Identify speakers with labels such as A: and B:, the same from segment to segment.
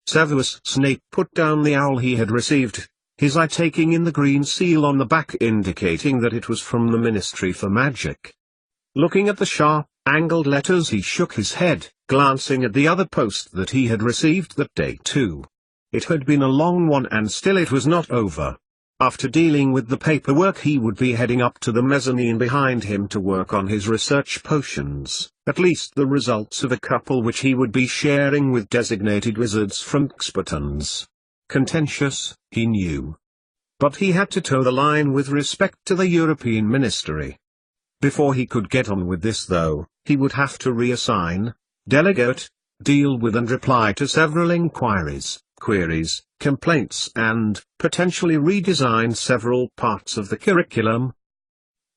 A: Severus Snape put down the owl he had received, his eye taking in the green seal on the back indicating that it was from the Ministry for Magic. Looking at the sharp, angled letters he shook his head, glancing at the other post that he had received that day too. It had been a long one and still it was not over. After dealing with the paperwork he would be heading up to the mezzanine behind him to work on his research potions, at least the results of a couple which he would be sharing with designated wizards from Xpatons. Contentious, he knew. But he had to toe the line with respect to the European Ministry. Before he could get on with this though, he would have to reassign, delegate, deal with and reply to several inquiries, queries, complaints and, potentially redesign several parts of the curriculum.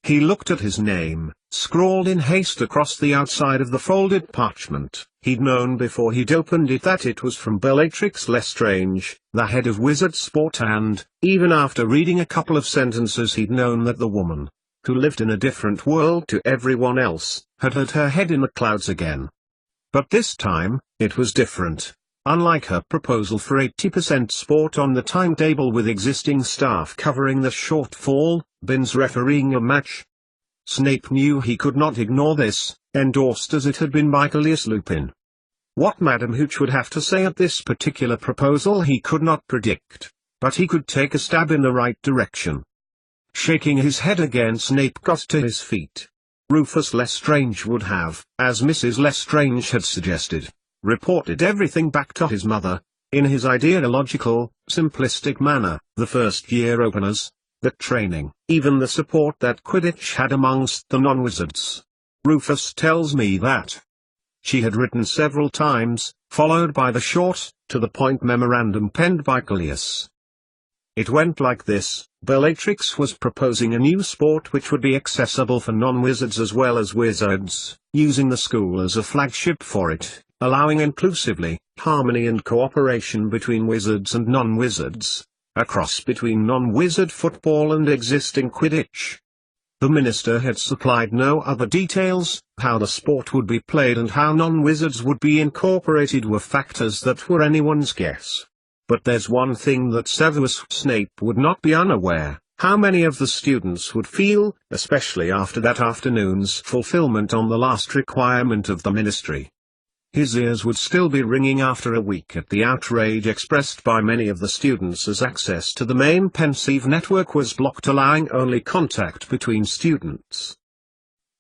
A: He looked at his name, scrawled in haste across the outside of the folded parchment. He'd known before he'd opened it that it was from Bellatrix Lestrange, the head of Wizard Sport, and, even after reading a couple of sentences he'd known that the woman, who lived in a different world to everyone else, had her head in the clouds again. But this time, it was different. Unlike her proposal for 80% sport on the timetable with existing staff covering the shortfall, Binns refereeing a match. Snape knew he could not ignore this, endorsed as it had been by Callias Lupin. What Madame Hooch would have to say at this particular proposal he could not predict, but he could take a stab in the right direction. Shaking his head again, Snape got to his feet. Rufus Lestrange would have, as Mrs. Lestrange had suggested, reported everything back to his mother, in his ideological, simplistic manner, the first-year openers, the training, even the support that Quidditch had amongst the non-wizards. Rufus tells me that. She had written several times, followed by the short, to-the-point memorandum penned by Callias. It went like this: Bellatrix was proposing a new sport which would be accessible for non-wizards as well as wizards, using the school as a flagship for it, allowing inclusively, harmony and cooperation between wizards and non-wizards, a cross between non-wizard football and existing Quidditch. The minister had supplied no other details. How the sport would be played and how non-wizards would be incorporated were factors that were anyone's guess. But there's one thing that Severus Snape would not be unaware: how many of the students would feel, especially after that afternoon's fulfillment on the last requirement of the ministry. His ears would still be ringing after a week at the outrage expressed by many of the students as access to the main Pensieve network was blocked, allowing only contact between students.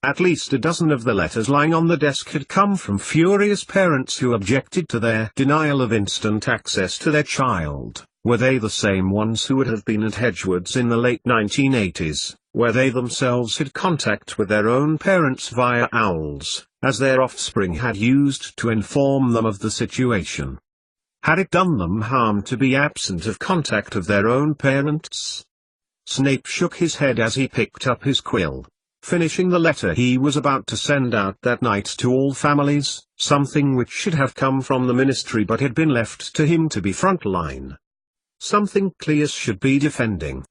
A: At least a dozen of the letters lying on the desk had come from furious parents who objected to their denial of instant access to their child. Were they the same ones who would have been at Hedgewoods in the late 1980s, where they themselves had contact with their own parents via owls, as their offspring had used to inform them of the situation? Had it done them harm to be absent of contact of their own parents? Snape shook his head as he picked up his quill, finishing the letter he was about to send out that night to all families, something which should have come from the ministry but had been left to him to be frontline. Something Callias should be defending.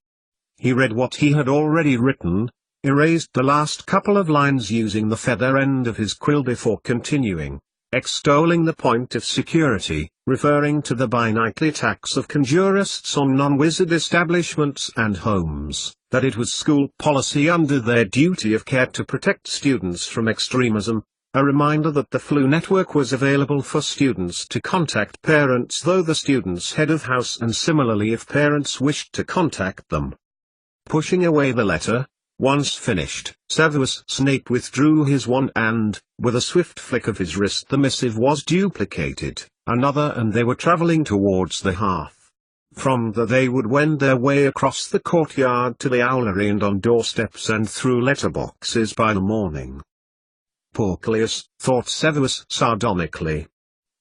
A: He read what he had already written, erased the last couple of lines using the feather end of his quill before continuing, extolling the point of security, referring to the bi-nightly attacks of conjurists on non-wizard establishments and homes, that it was school policy under their duty of care to protect students from extremism, a reminder that the Flu network was available for students to contact parents though the student's head of house, and similarly if parents wished to contact them. Pushing away the letter, once finished, Severus Snape withdrew his wand and, with a swift flick of his wrist, the missive was duplicated. Another, and they were travelling towards the hearth. From there they would wend their way across the courtyard to the owlery and on doorsteps and through letterboxes by the morning. Poor Callias, thought Severus sardonically.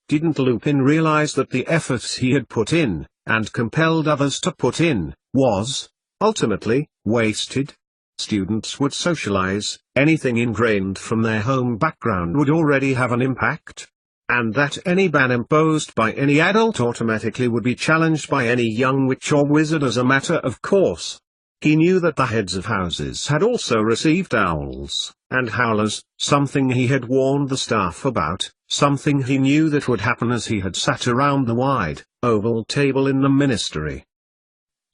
A: Didn't Lupin realize that the effort he had put in, and compelled others to put in, was, ultimately, wasted? Students would socialize, anything ingrained from their home background would already have an impact. And that any ban imposed by any adult automatically would be challenged by any young witch or wizard as a matter of course. He knew that the heads of houses had also received owls, and howlers, something he had warned the staff about, something he knew that would happen as he had sat around the wide, oval table in the ministry.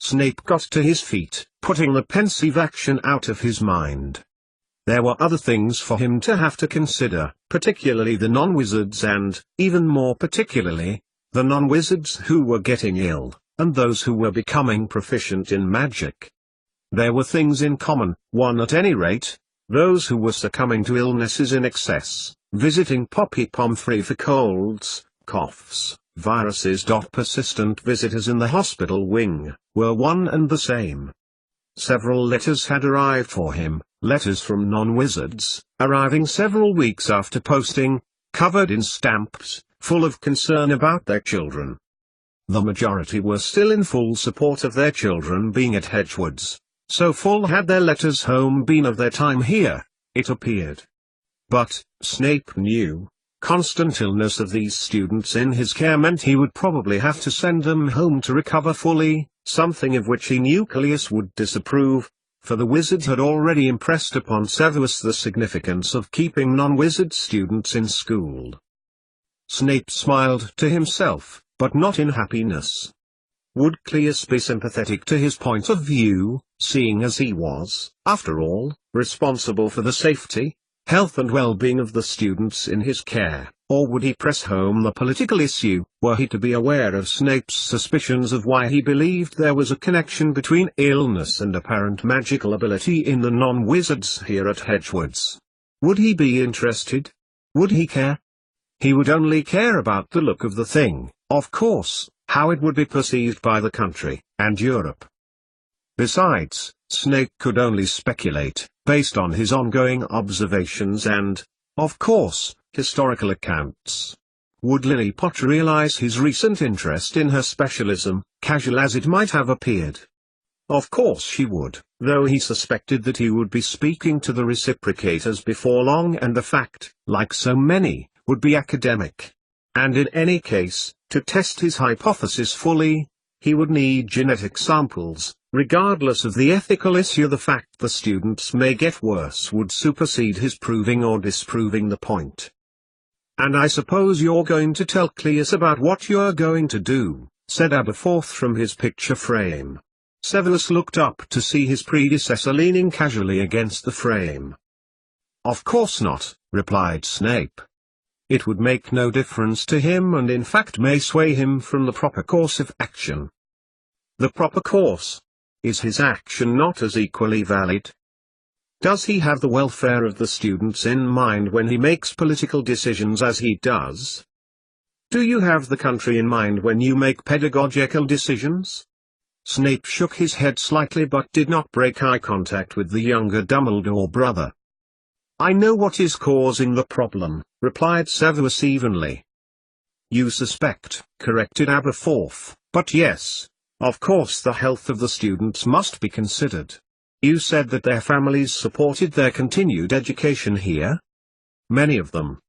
A: Snape got to his feet, putting the pensive action out of his mind. There were other things for him to have to consider, particularly the non-wizards and, even more particularly, the non-wizards who were getting ill, and those who were becoming proficient in magic. There were things in common, one at any rate: those who were succumbing to illnesses in excess, visiting Poppy Pomfrey for colds, coughs, viruses. Persistent visitors in the hospital wing were one and the same. Several letters had arrived for him, letters from non-wizards, arriving several weeks after posting, covered in stamps, full of concern about their children. The majority were still in full support of their children being at Hedgewoods. So full had their letters home been of their time here, it appeared. But, Snape knew, constant illness of these students in his care meant he would probably have to send them home to recover fully, something of which he knew Callias would disapprove, for the wizards had already impressed upon Severus the significance of keeping non-wizard students in school. Snape smiled to himself, but not in happiness. Would Callias be sympathetic to his point of view, seeing as he was, after all, responsible for the safety, health and well-being of the students in his care, or would he press home the political issue, were he to be aware of Snape's suspicions of why he believed there was a connection between illness and apparent magical ability in the non-wizards here at Hedgewoods? Would he be interested? Would he care? He would only care about the look of the thing, of course, how it would be perceived by the country, and Europe. Besides, Snape could only speculate, based on his ongoing observations and, of course, historical accounts. Would Lily Potter realize his recent interest in her specialism, casual as it might have appeared? Of course she would, though he suspected that he would be speaking to the reciprocators before long, and the fact, like so many, would be academic. And in any case, to test his hypothesis fully, he would need genetic samples. Regardless of the ethical issue, the fact the students may get worse would supersede his proving or disproving the point. "And I suppose you're going to tell Callias about what you're going to do," said Aberforth from his picture frame. Severus looked up to see his predecessor leaning casually against the frame. "Of course not," replied Snape. "It would make no difference to him, and in fact may sway him from the proper course of action." The proper course? Is his action not as equally valid? Does he have the welfare of the students in mind when he makes political decisions as he does? Do you have the country in mind when you make pedagogical decisions? Snape shook his head slightly but did not break eye contact with the younger Dumbledore brother. "I know what is causing the problem," replied Severus evenly. "You suspect," corrected Aberforth, "but yes. Of course the health of the students must be considered. You said that their families supported their continued education here? Many of them.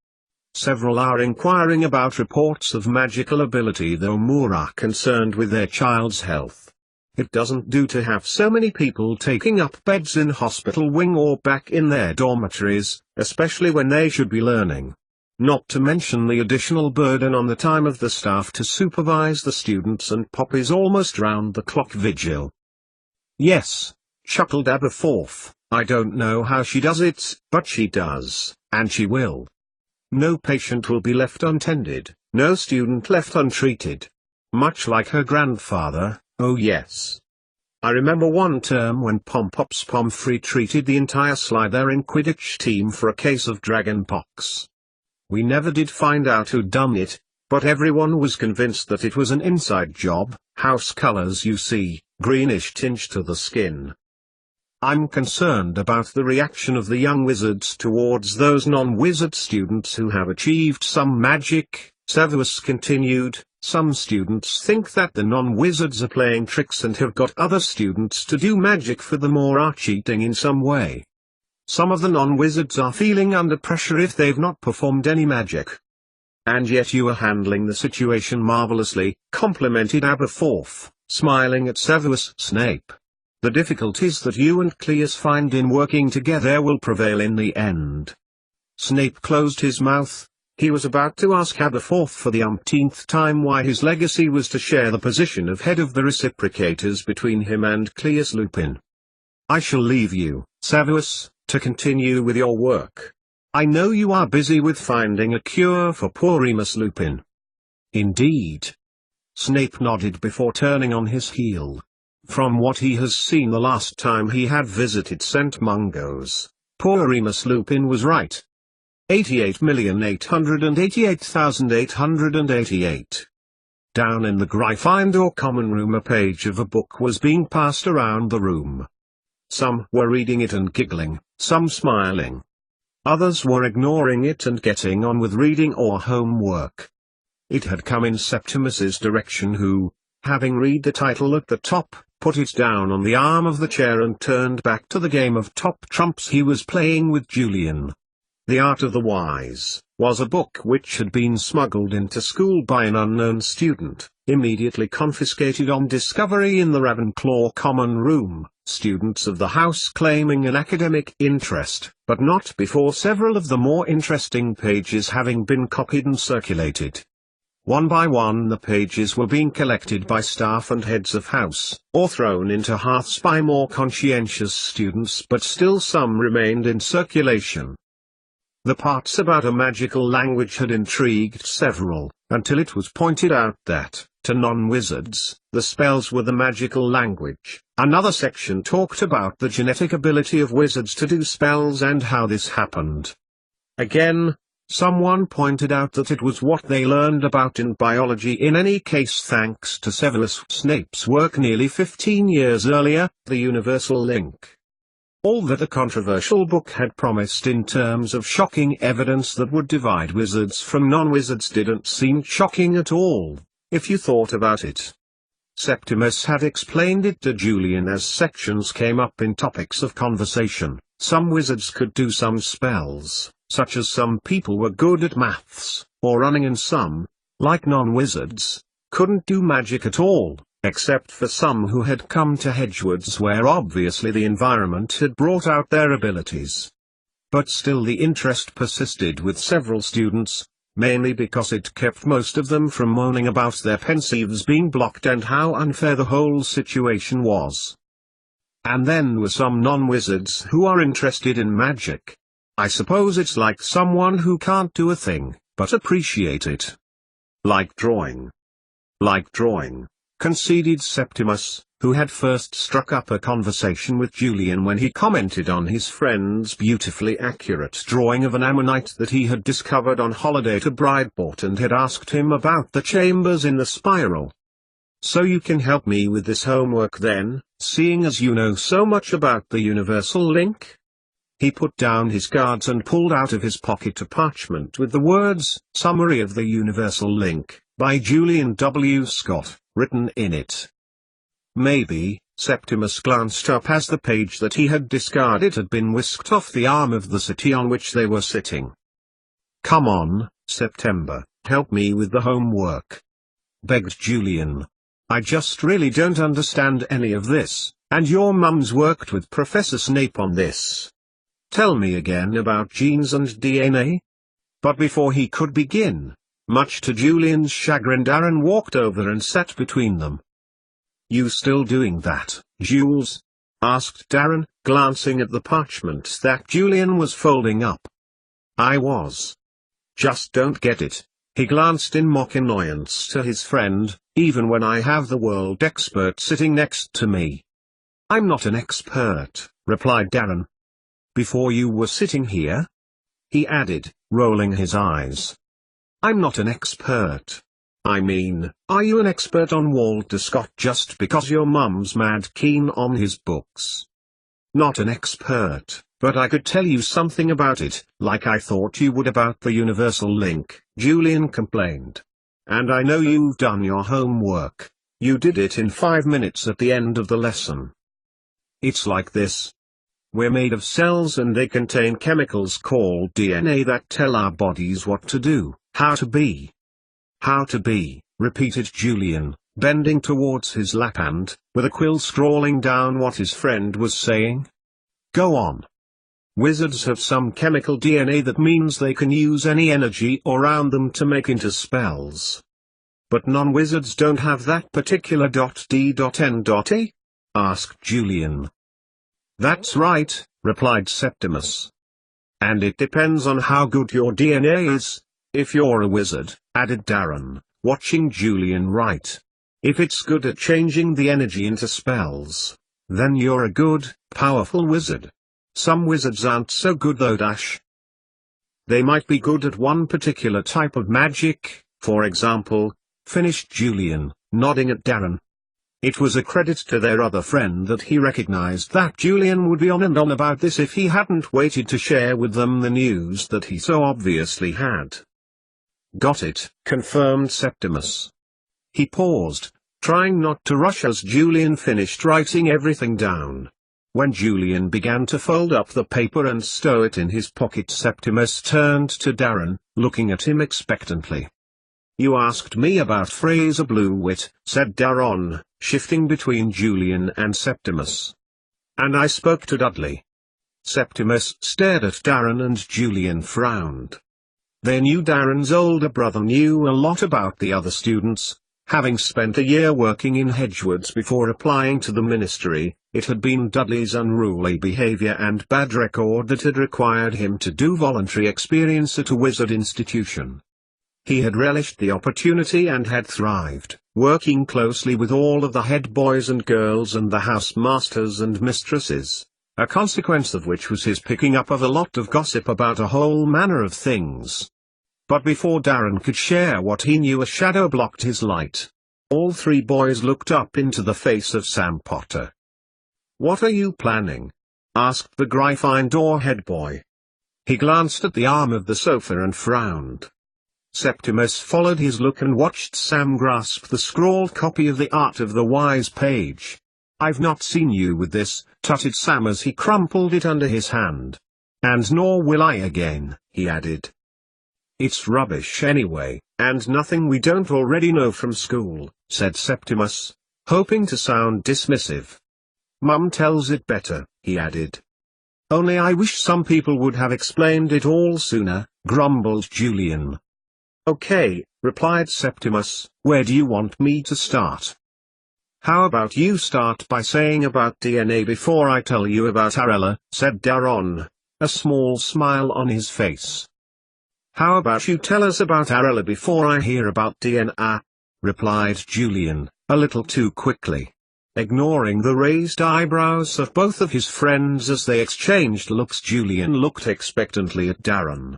A: Several are inquiring about reports of magical ability, though more are concerned with their child's health. It doesn't do to have so many people taking up beds in hospital wing or back in their dormitories, especially when they should be learning. Not to mention the additional burden on the time of the staff to supervise the students and Poppy's almost round-the-clock vigil." "Yes," chuckled Aberforth, "I don't know how she does it, but she does, and she will. No patient will be left untended, no student left untreated. Much like her grandfather, oh yes. I remember one term when Pompops Pomfrey treated the entire Slytherin Quidditch team for a case of dragon pox. We never did find out who'd done it, but everyone was convinced that it was an inside job. House colors, you see, greenish tinge to the skin. I'm concerned about the reaction of the young wizards towards those non-wizard students who have achieved some magic," Severus continued. "Some students think that the non-wizards are playing tricks and have got other students to do magic for them or are cheating in some way. Some of the non-wizards are feeling under pressure if they've not performed any magic." "And yet you are handling the situation marvelously," complimented Aberforth, smiling at Severus. "Snape, the difficulties that you and Callias find in working together will prevail in the end." Snape closed his mouth, He was about to ask Aberforth for the umpteenth time why his legacy was to share the position of head of the reciprocators between him and Cleus Lupin. "I shall leave you, Severus, to continue with your work. I know you are busy with finding a cure for poor Remus Lupin." "Indeed." Snape nodded before turning on his heel. From what he has seen the last time he had visited St. Mungo's, poor Remus Lupin was right. 88,888,888. Down in the Gryffindor common room a page of a book was being passed around the room. Some were reading it and giggling, some smiling. Others were ignoring it and getting on with reading or homework. It had come in Septimus's direction who, having read the title at the top, put it down on the arm of the chair and turned back to the game of top trumps he was playing with Julian. The Art of the Wise was a book which had been smuggled into school by an unknown student, immediately confiscated on discovery in the Ravenclaw common room, students of the house claiming an academic interest, but not before several of the more interesting pages having been copied and circulated. One by one the pages were being collected by staff and heads of house, or thrown into hearths by more conscientious students, but still some remained in circulation. The parts about a magical language had intrigued several, until it was pointed out that, to non-wizards, the spells were the magical language. Another section talked about the genetic ability of wizards to do spells and how this happened. Again, someone pointed out that it was what they learned about in biology in any case thanks to Severus Snape's work nearly 15 years earlier, The Universal Link. All that a controversial book had promised in terms of shocking evidence that would divide wizards from non-wizards didn't seem shocking at all, if you thought about it. Septimus had explained it to Julian as sections came up in topics of conversation. Some wizards could do some spells, such as some people were good at maths, or running, and some, like non-wizards, couldn't do magic at all, except for some who had come to Hedgewoods where obviously the environment had brought out their abilities. But still the interest persisted with several students, mainly because it kept most of them from moaning about their pensieves being blocked and how unfair the whole situation was. And then were some non-wizards who are interested in magic. I suppose it's like someone who can't do a thing, but appreciate it. Like drawing. Like drawing, conceded Septimus, who had first struck up a conversation with Julian when he commented on his friend's beautifully accurate drawing of an ammonite that he had discovered on holiday to Brideport and had asked him about the chambers in the spiral. "So you can help me with this homework then, seeing as you know so much about the Universal Link?" He put down his cards and pulled out of his pocket a parchment with the words, "Summary of the Universal Link, by Julian W. Scott," written in it. Maybe. Septimus glanced up as the page that he had discarded had been whisked off the arm of the settee on which they were sitting. "Come on, September, help me with the homework," begged Julian. "I just really don't understand any of this, and your mum's worked with Professor Snape on this. Tell me again about genes and DNA?" But before he could begin, much to Julian's chagrin, Darren walked over and sat between them. "You still doing that, Jules?" asked Darren, glancing at the parchment that Julian was folding up. "I was. Just don't get it." He glanced in mock annoyance to his friend, "even when I have the world expert sitting next to me." "I'm not an expert," replied Darren. "Before you were sitting here?" he added, rolling his eyes. "I'm not an expert. I mean, are you an expert on Walter Scott just because your mum's mad keen on his books?" "Not an expert, but I could tell you something about it, like I thought you would about the Universal Link," Julian complained. "And I know you've done your homework. You did it in 5 minutes at the end of the lesson. It's like this. We're made of cells and they contain chemicals called DNA that tell our bodies what to do, how to be." "How to be," repeated Julian, bending towards his lap and, with a quill scrawling down what his friend was saying. "Go on." Wizards have some chemical DNA that means they can use any energy around them to make into spells. But non-wizards don't have that particular .d.n.a? asked Julian. That's right, replied Septimus. And it depends on how good your DNA is, if you're a wizard, added Darren, watching Julian write. If it's good at changing the energy into spells, then you're a good, powerful wizard. Some wizards aren't so good though. They might be good at one particular type of magic, for example, finished Julian, nodding at Darren. It was a credit to their other friend that he recognized that Julian would be on and on about this if he hadn't waited to share with them the news that he so obviously had. Got it, confirmed Septimus. He paused, trying not to rush as Julian finished writing everything down. When Julian began to fold up the paper and stow it in his pocket, Septimus turned to Darren, looking at him expectantly. You asked me about Fraser Blewett, said Darren, shifting between Julian and Septimus. And I spoke to Dudley. Septimus stared at Darren and Julian frowned. They knew Darren's older brother knew a lot about the other students. Having spent a year working in Hedgewoods before applying to the ministry, it had been Dudley's unruly behavior and bad record that had required him to do voluntary experience at a wizard institution. He had relished the opportunity and had thrived, working closely with all of the head boys and girls and the house masters and mistresses, a consequence of which was his picking up of a lot of gossip about a whole manner of things. But before Darren could share what he knew, a shadow blocked his light. All three boys looked up into the face of Sam Potter. "What are you planning?" asked the Gryffindor head boy. He glanced at the arm of the sofa and frowned. Septimus followed his look and watched Sam grasp the scrawled copy of the Art of the Wise page. "I've not seen you with this," tutted Sam as he crumpled it under his hand. "And nor will I again," he added. "It's rubbish anyway, and nothing we don't already know from school," said Septimus, hoping to sound dismissive. "Mum tells it better," he added. "Only I wish some people would have explained it all sooner," grumbled Julian. "Okay," replied Septimus, "where do you want me to start?" "How about you start by saying about DNA before I tell you about Arella," said Darren, a small smile on his face. "How about you tell us about Arella before I hear about DNA?" replied Julian, a little too quickly. Ignoring the raised eyebrows of both of his friends as they exchanged looks, Julian looked expectantly at Darren.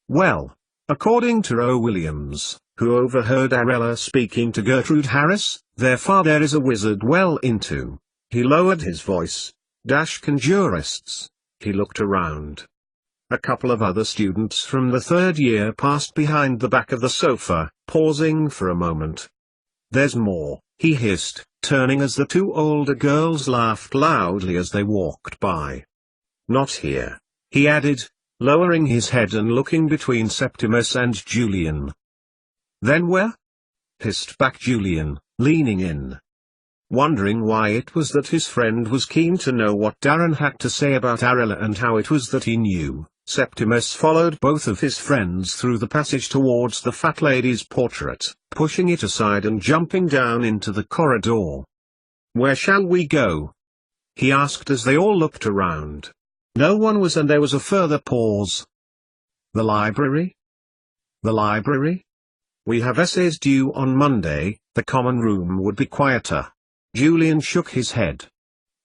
A: "Well, according to Roe Williams, who overheard Arella speaking to Gertrude Harris, their father is a wizard well into," he lowered his voice, conjurists. He looked around. A couple of other students from the third year passed behind the back of the sofa, pausing for a moment. "There's more," he hissed, turning as the two older girls laughed loudly as they walked by. "Not here," he added, lowering his head and looking between Septimus and Julian. "Then where?" hissed back Julian, leaning in. Wondering why it was that his friend was keen to know what Darren had to say about Arella and how it was that he knew, Septimus followed both of his friends through the passage towards the fat lady's portrait, pushing it aside and jumping down into the corridor. "Where shall we go?" he asked as they all looked around. No one was, and there was a further pause. "The library? The library? We have essays due on Monday, the common room would be quieter." Julian shook his head.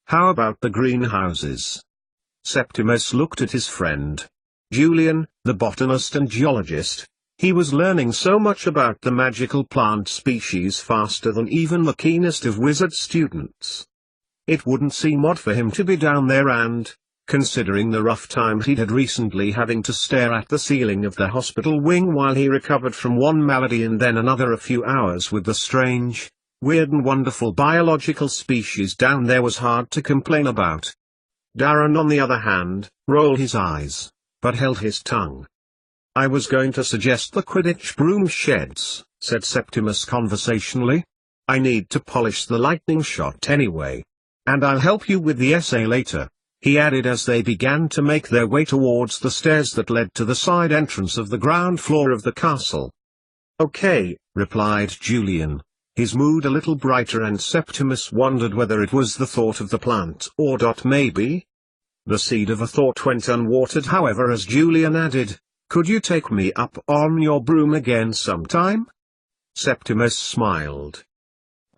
A: "How about the greenhouses?" Septimus looked at his friend. Julian, the botanist and geologist, he was learning so much about the magical plant species faster than even the keenest of wizard students. It wouldn't seem odd for him to be down there and, considering the rough time he'd had recently having to stare at the ceiling of the hospital wing while he recovered from one malady and then another a few hours with the strange, weird and wonderful biological species down there was hard to complain about. Darren on the other hand, rolled his eyes, but held his tongue. "I was going to suggest the Quidditch broom sheds," said Septimus conversationally. "I need to polish the lightning shot anyway. And I'll help you with the essay later." he added as they began to make their way towards the stairs that led to the side entrance of the ground floor of the castle. "Okay," replied Julian, his mood a little brighter, and Septimus wondered whether it was the thought of the plant or maybe. The seed of a thought went unwatered however as Julian added, "Could you take me up on your broom again sometime?" Septimus smiled.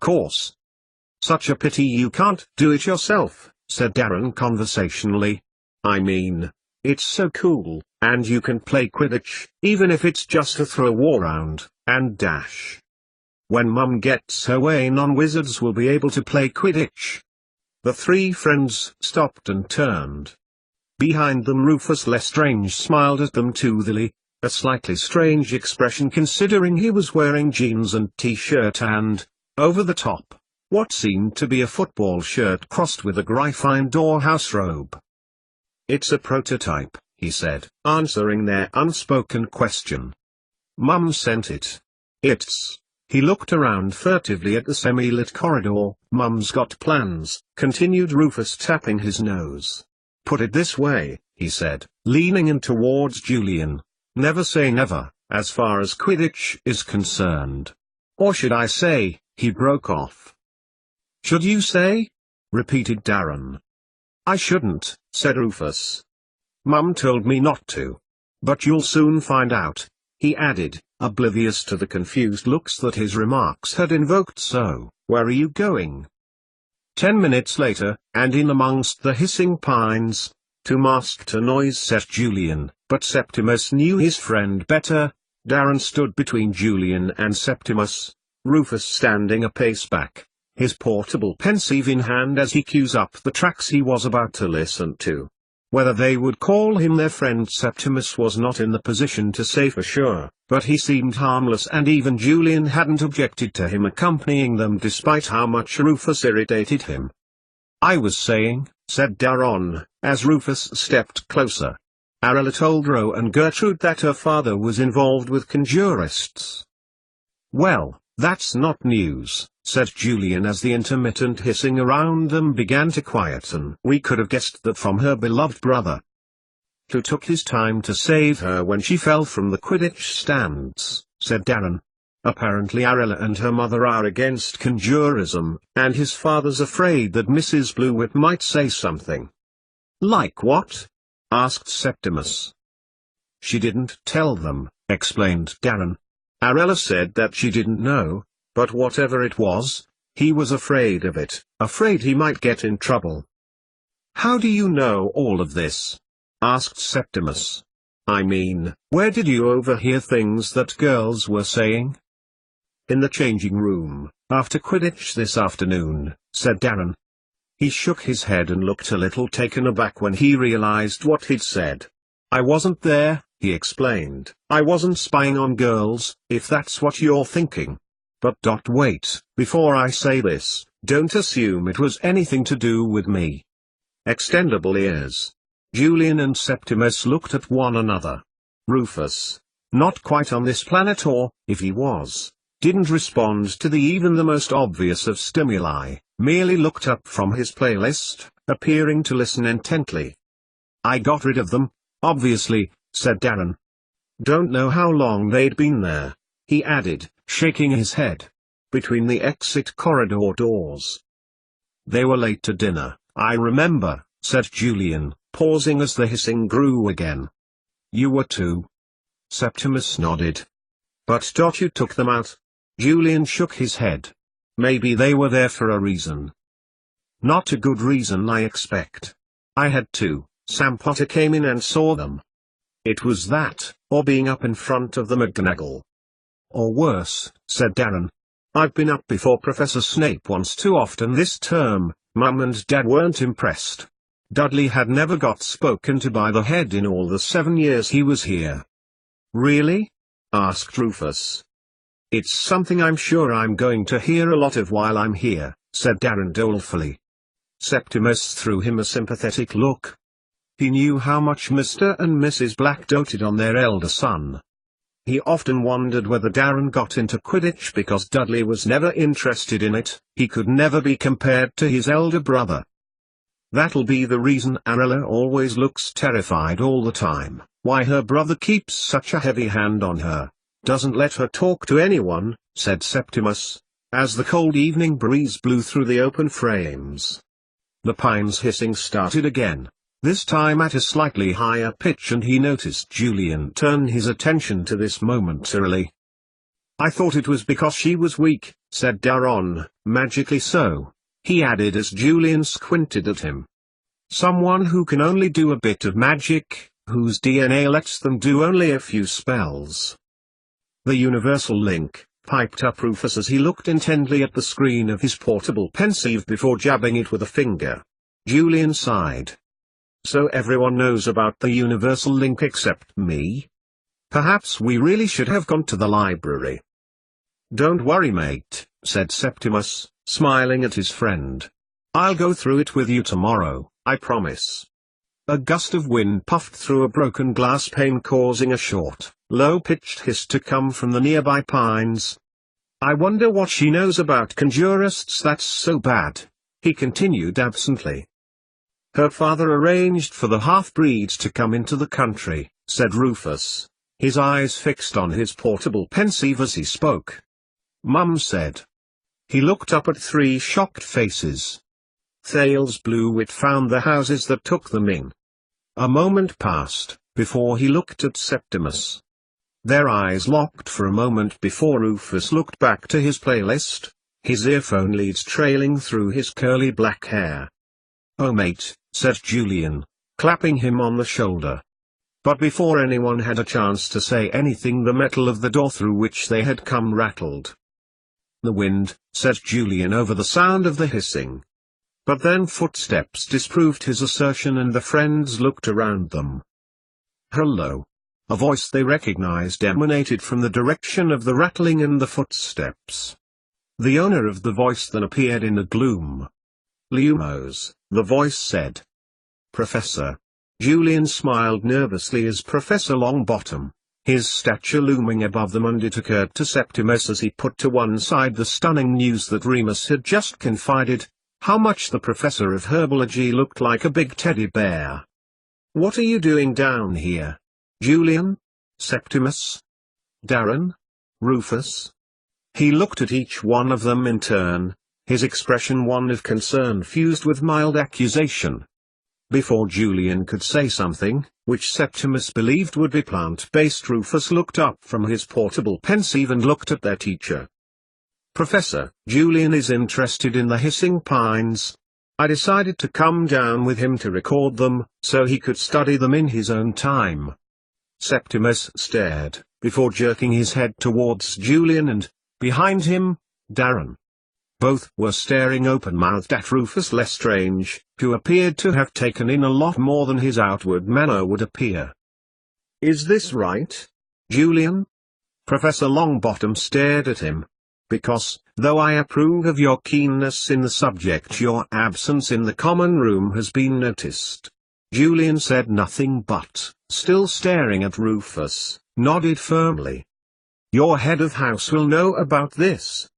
A: "Course. Such a pity you can't do it yourself," said Darren conversationally. "I mean, it's so cool, and you can play Quidditch, even if it's just a throw around, and dash. When Mum gets her way non-wizards will be able to play Quidditch." The three friends stopped and turned. Behind them Rufus Lestrange smiled at them toothily, a slightly strange expression considering he was wearing jeans and t-shirt and, over the top, what seemed to be a football shirt crossed with a Gryffindor house robe. "It's a prototype," he said, answering their unspoken question. "Mum sent it. It's—" He looked around furtively at the semi-lit corridor. "Mum's got plans," continued Rufus, tapping his nose. "Put it this way," he said, leaning in towards Julian. "Never say never, as far as Quidditch is concerned. Or should I say," he broke off. "Should you say?" repeated Darren. "I shouldn't," said Rufus. "Mum told me not to. But you'll soon find out," he added, oblivious to the confused looks that his remarks had invoked. "So, where are you going?" 10 minutes later, and in amongst the hissing pines, too masked a noise set Julian, but Septimus knew his friend better. Darren stood between Julian and Septimus, Rufus standing a pace back, his portable pensieve in hand as he cues up the tracks he was about to listen to. Whether they would call him their friend Septimus was not in the position to say for sure, but he seemed harmless and even Julian hadn't objected to him accompanying them despite how much Rufus irritated him. "I was saying," said Darren, as Rufus stepped closer. "Arella told Ro and Gertrude that her father was involved with conjurists." "Well, that's not news," said Julian as the intermittent hissing around them began to quieten. "We could have guessed that from her beloved brother, who took his time to save her when she fell from the Quidditch stands," said Darren. "Apparently Arella and her mother are against conjurism, and his father's afraid that Mrs. Blewett might say something." "Like what?" asked Septimus. "She didn't tell them," explained Darren. "Arella said that she didn't know, but whatever it was, he was afraid of it, afraid he might get in trouble." "How do you know all of this?" asked Septimus. "I mean, where did you overhear things that girls were saying?" "In the changing room, after Quidditch this afternoon," said Darren. He shook his head and looked a little taken aback when he realized what he'd said. "I wasn't there," he explained. "I wasn't spying on girls, if that's what you're thinking. But wait, before I say this, don't assume it was anything to do with me." Extendable ears. Julian and Septimus looked at one another. Rufus, not quite on this planet, or, if he was, didn't respond to even the most obvious of stimuli, merely looked up from his playlist, appearing to listen intently. "I got rid of them, obviously," said Darren. "Don't know how long they'd been there," he added, shaking his head. "Between the exit corridor doors. They were late to dinner, I remember," said Julian, pausing as the hissing grew again. "You were too?" Septimus nodded. "But you took them out?" Julian shook his head. "Maybe they were there for a reason." "Not a good reason, I expect." "I had to. Sam Potter came in and saw them." "It was that, or being up in front of the McGonagall." "Or worse," said Darren. "I've been up before Professor Snape once too often this term." Mum and Dad weren't impressed. Dudley had never got spoken to by the head in all the 7 years he was here. "Really?" asked Rufus. "It's something I'm sure I'm going to hear a lot of while I'm here," said Darren dolefully. Septimus threw him a sympathetic look. He knew how much Mr. and Mrs. Black doted on their elder son. He often wondered whether Darren got into Quidditch because Dudley was never interested in it. He could never be compared to his elder brother. That'll be the reason Arella always looks terrified all the time, why her brother keeps such a heavy hand on her. Doesn't let her talk to anyone, said Septimus, as the cold evening breeze blew through the open frames. The pine's hissing started again, this time at a slightly higher pitch, and he noticed Julian turn his attention to this momentarily. I thought it was because she was weak, said Daron, magically so, he added as Julian squinted at him. Someone who can only do a bit of magic, whose DNA lets them do only a few spells. The universal link, piped up Rufus as he looked intently at the screen of his portable pensieve before jabbing it with a finger. Julian sighed. So everyone knows about the universal link except me? Perhaps we really should have gone to the library. Don't worry, mate, said Septimus, smiling at his friend. I'll go through it with you tomorrow, I promise. A gust of wind puffed through a broken glass pane, causing a short, low-pitched hiss to come from the nearby pines. I wonder what she knows about conjurists that's so bad, he continued absently. Her father arranged for the half-breeds to come into the country, said Rufus, his eyes fixed on his portable pensieve as he spoke. Mum said. He looked up at three shocked faces. Thales Blue-Wit found the houses that took them in. A moment passed, before he looked at Septimus. Their eyes locked for a moment before Rufus looked back to his playlist, his earphone leads trailing through his curly black hair. Oh mate, said Julian, clapping him on the shoulder. But before anyone had a chance to say anything, the metal of the door through which they had come rattled. The wind, said Julian over the sound of the hissing. But then footsteps disproved his assertion, and the friends looked around them. Hello. A voice they recognized emanated from the direction of the rattling and the footsteps. The owner of the voice then appeared in the gloom. Lumos, the voice said. Professor. Julian smiled nervously as Professor Longbottom, his stature looming above them, and it occurred to Septimus as he put to one side the stunning news that Remus had just confided, how much the professor of herbology looked like a big teddy bear. What are you doing down here? Julian? Septimus? Darren? Rufus? He looked at each one of them in turn, his expression one of concern fused with mild accusation. Before Julian could say something, which Septimus believed would be plant-based, Rufus looked up from his portable pensieve and looked at their teacher. Professor, Julian is interested in the hissing pines. I decided to come down with him to record them, so he could study them in his own time. Septimus stared, before jerking his head towards Julian and, behind him, Darren. Both were staring open-mouthed at Rufus Lestrange, who appeared to have taken in a lot more than his outward manner would appear. Is this right, Julian? Professor Longbottom stared at him. Because, though I approve of your keenness in the subject, your absence in the common room has been noticed. Julian said nothing but, still staring at Rufus, nodded firmly. Your head of house will know about this.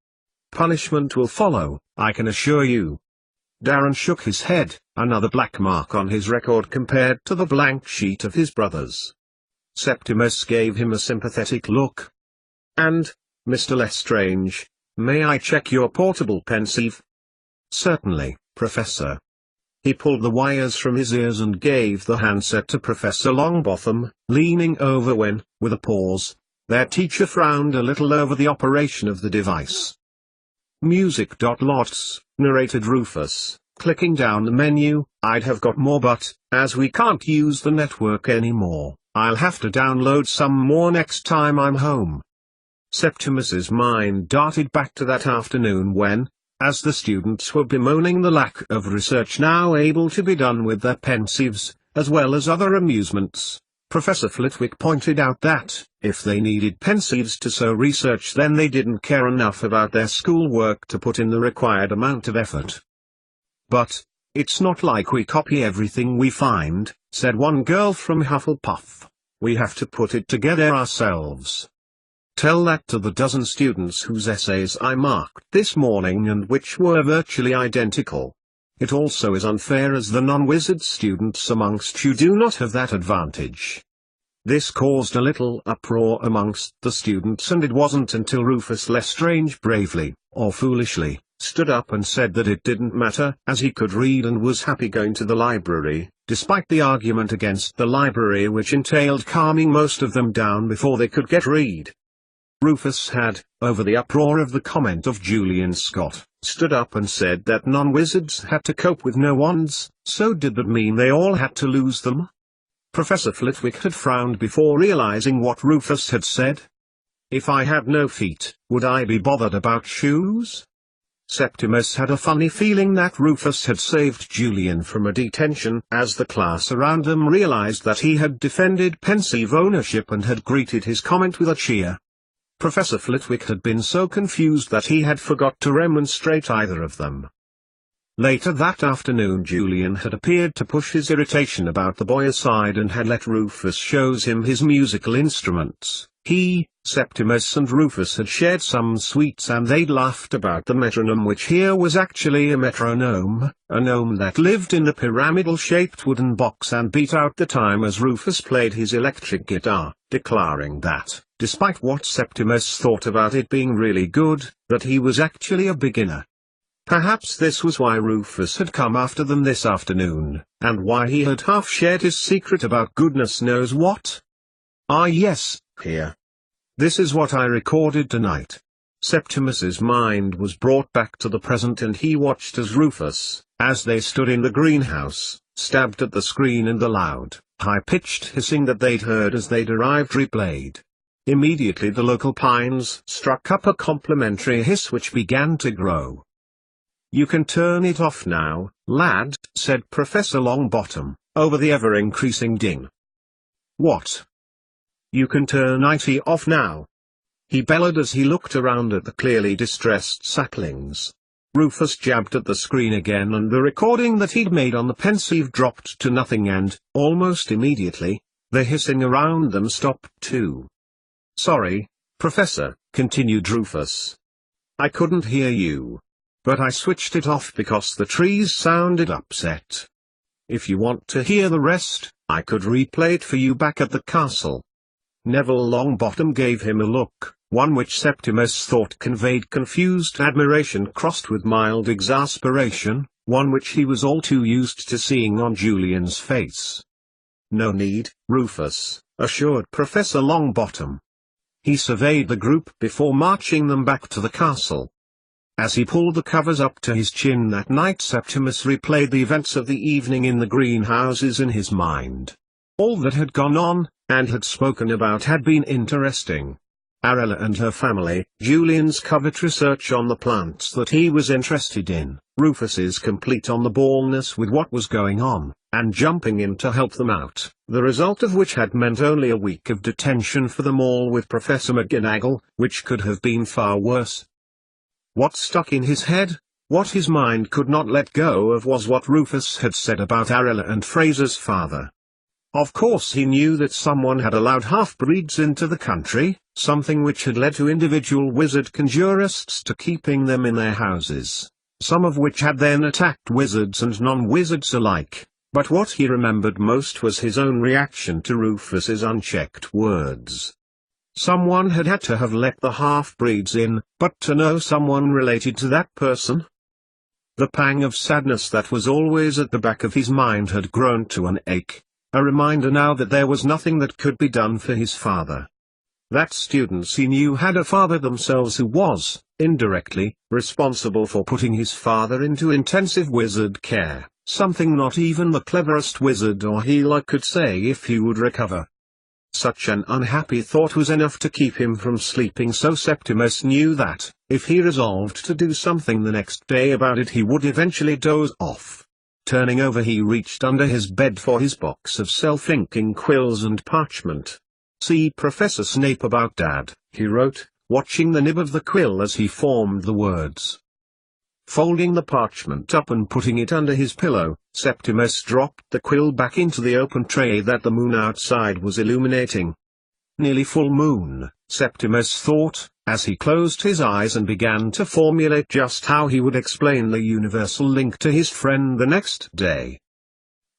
A: Punishment will follow, I can assure you. Darren shook his head, another black mark on his record compared to the blank sheet of his brothers. Septimus gave him a sympathetic look. And, Mr. Lestrange, may I check your portable pensieve? Certainly, Professor. He pulled the wires from his ears and gave the handset to Professor Longbottom, leaning over when, with a pause, their teacher frowned a little over the operation of the device. Music.lots, narrated Rufus, clicking down the menu. I'd have got more, but, as we can't use the network anymore, I'll have to download some more next time I'm home. Septimus's mind darted back to that afternoon when, as the students were bemoaning the lack of research now able to be done with their pensieves, as well as other amusements, Professor Flitwick pointed out that, if they needed pensieves to sow research, then they didn't care enough about their schoolwork to put in the required amount of effort. But, it's not like we copy everything we find, said one girl from Hufflepuff. We have to put it together ourselves. Tell that to the dozen students whose essays I marked this morning and which were virtually identical. It also is unfair as the non-wizard students amongst you do not have that advantage. This caused a little uproar amongst the students, and it wasn't until Rufus Lestrange bravely, or foolishly, stood up and said that it didn't matter, as he could read and was happy going to the library, despite the argument against the library which entailed calming most of them down before they could get read. Rufus had, over the uproar of the comment of Julian Scott, stood up and said that non-wizards had to cope with no wands. So did that mean they all had to lose them? Professor Flitwick had frowned before realizing what Rufus had said. If I had no feet, would I be bothered about shoes? Septimus had a funny feeling that Rufus had saved Julian from a detention, as the class around them realized that he had defended pensive ownership and had greeted his comment with a cheer. Professor Flitwick had been so confused that he had forgot to remonstrate either of them. Later that afternoon Julian had appeared to push his irritation about the boy aside and had let Rufus show him his musical instruments. He, Septimus and Rufus had shared some sweets and they'd laughed about the metronome, which here was actually a metronome, a gnome that lived in a pyramidal-shaped wooden box and beat out the time as Rufus played his electric guitar, declaring that, despite what Septimus thought about it being really good, that he was actually a beginner. Perhaps this was why Rufus had come after them this afternoon, and why he had half shared his secret about goodness knows what. Ah yes, here. This is what I recorded tonight. Septimus's mind was brought back to the present and he watched as Rufus, as they stood in the greenhouse, stabbed at the screen and the loud, high-pitched hissing that they'd heard as they'd arrived replayed. Immediately the local pines struck up a complimentary hiss which began to grow. You can turn it off now, lad, said Professor Longbottom, over the ever-increasing din. What? You can turn it off now, he bellowed as he looked around at the clearly distressed saplings. Rufus jabbed at the screen again and the recording that he'd made on the pensive dropped to nothing and, almost immediately, the hissing around them stopped too. Sorry, Professor, continued Rufus. I couldn't hear you. But I switched it off because the trees sounded upset. If you want to hear the rest, I could replay it for you back at the castle. Neville Longbottom gave him a look, one which Septimus thought conveyed confused admiration crossed with mild exasperation, one which he was all too used to seeing on Julian's face. No need, Rufus, assured Professor Longbottom. He surveyed the group before marching them back to the castle. As he pulled the covers up to his chin that night, Septimus replayed the events of the evening in the greenhouses in his mind. All that had gone on, and had spoken about, had been interesting. Arella and her family, Julian's covert research on the plants that he was interested in, Rufus's complete on the ballness with what was going on, and jumping in to help them out, the result of which had meant only a week of detention for them all with Professor McGonagall, which could have been far worse. What stuck in his head, what his mind could not let go of, was what Rufus had said about Arella and Fraser's father. Of course he knew that someone had allowed half-breeds into the country, something which had led to individual wizard conjurists to keeping them in their houses, some of which had then attacked wizards and non-wizards alike, but what he remembered most was his own reaction to Rufus's unchecked words. Someone had to have let the half-breeds in, but to know someone related to that person? The pang of sadness that was always at the back of his mind had grown to an ache, a reminder now that there was nothing that could be done for his father. That students he knew had a father themselves who was, indirectly, responsible for putting his father into intensive wizard care, something not even the cleverest wizard or healer could say if he would recover. Such an unhappy thought was enough to keep him from sleeping, so Septimus knew that, if he resolved to do something the next day about it, he would eventually doze off. Turning over, he reached under his bed for his box of self-inking quills and parchment. See Professor Snape about Dad, he wrote, watching the nib of the quill as he formed the words. Folding the parchment up and putting it under his pillow, Septimus dropped the quill back into the open tray that the moon outside was illuminating. Nearly full moon, Septimus thought, as he closed his eyes and began to formulate just how he would explain the universal link to his friend the next day.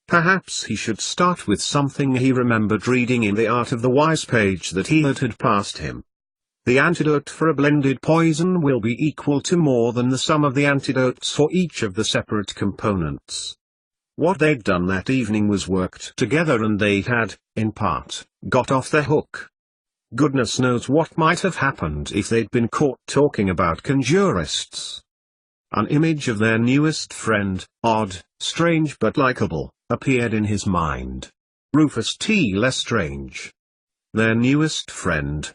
A: Perhaps he should start with something he remembered reading in The Art of the Wise page that he had passed him. The antidote for a blended poison will be equal to more than the sum of the antidotes for each of the separate components. What they'd done that evening was worked together, and they had, in part, got off the hook. Goodness knows what might have happened if they'd been caught talking about conjurists. An image of their newest friend, odd, strange but likable, appeared in his mind. Rufus T. Lestrange. Their newest friend,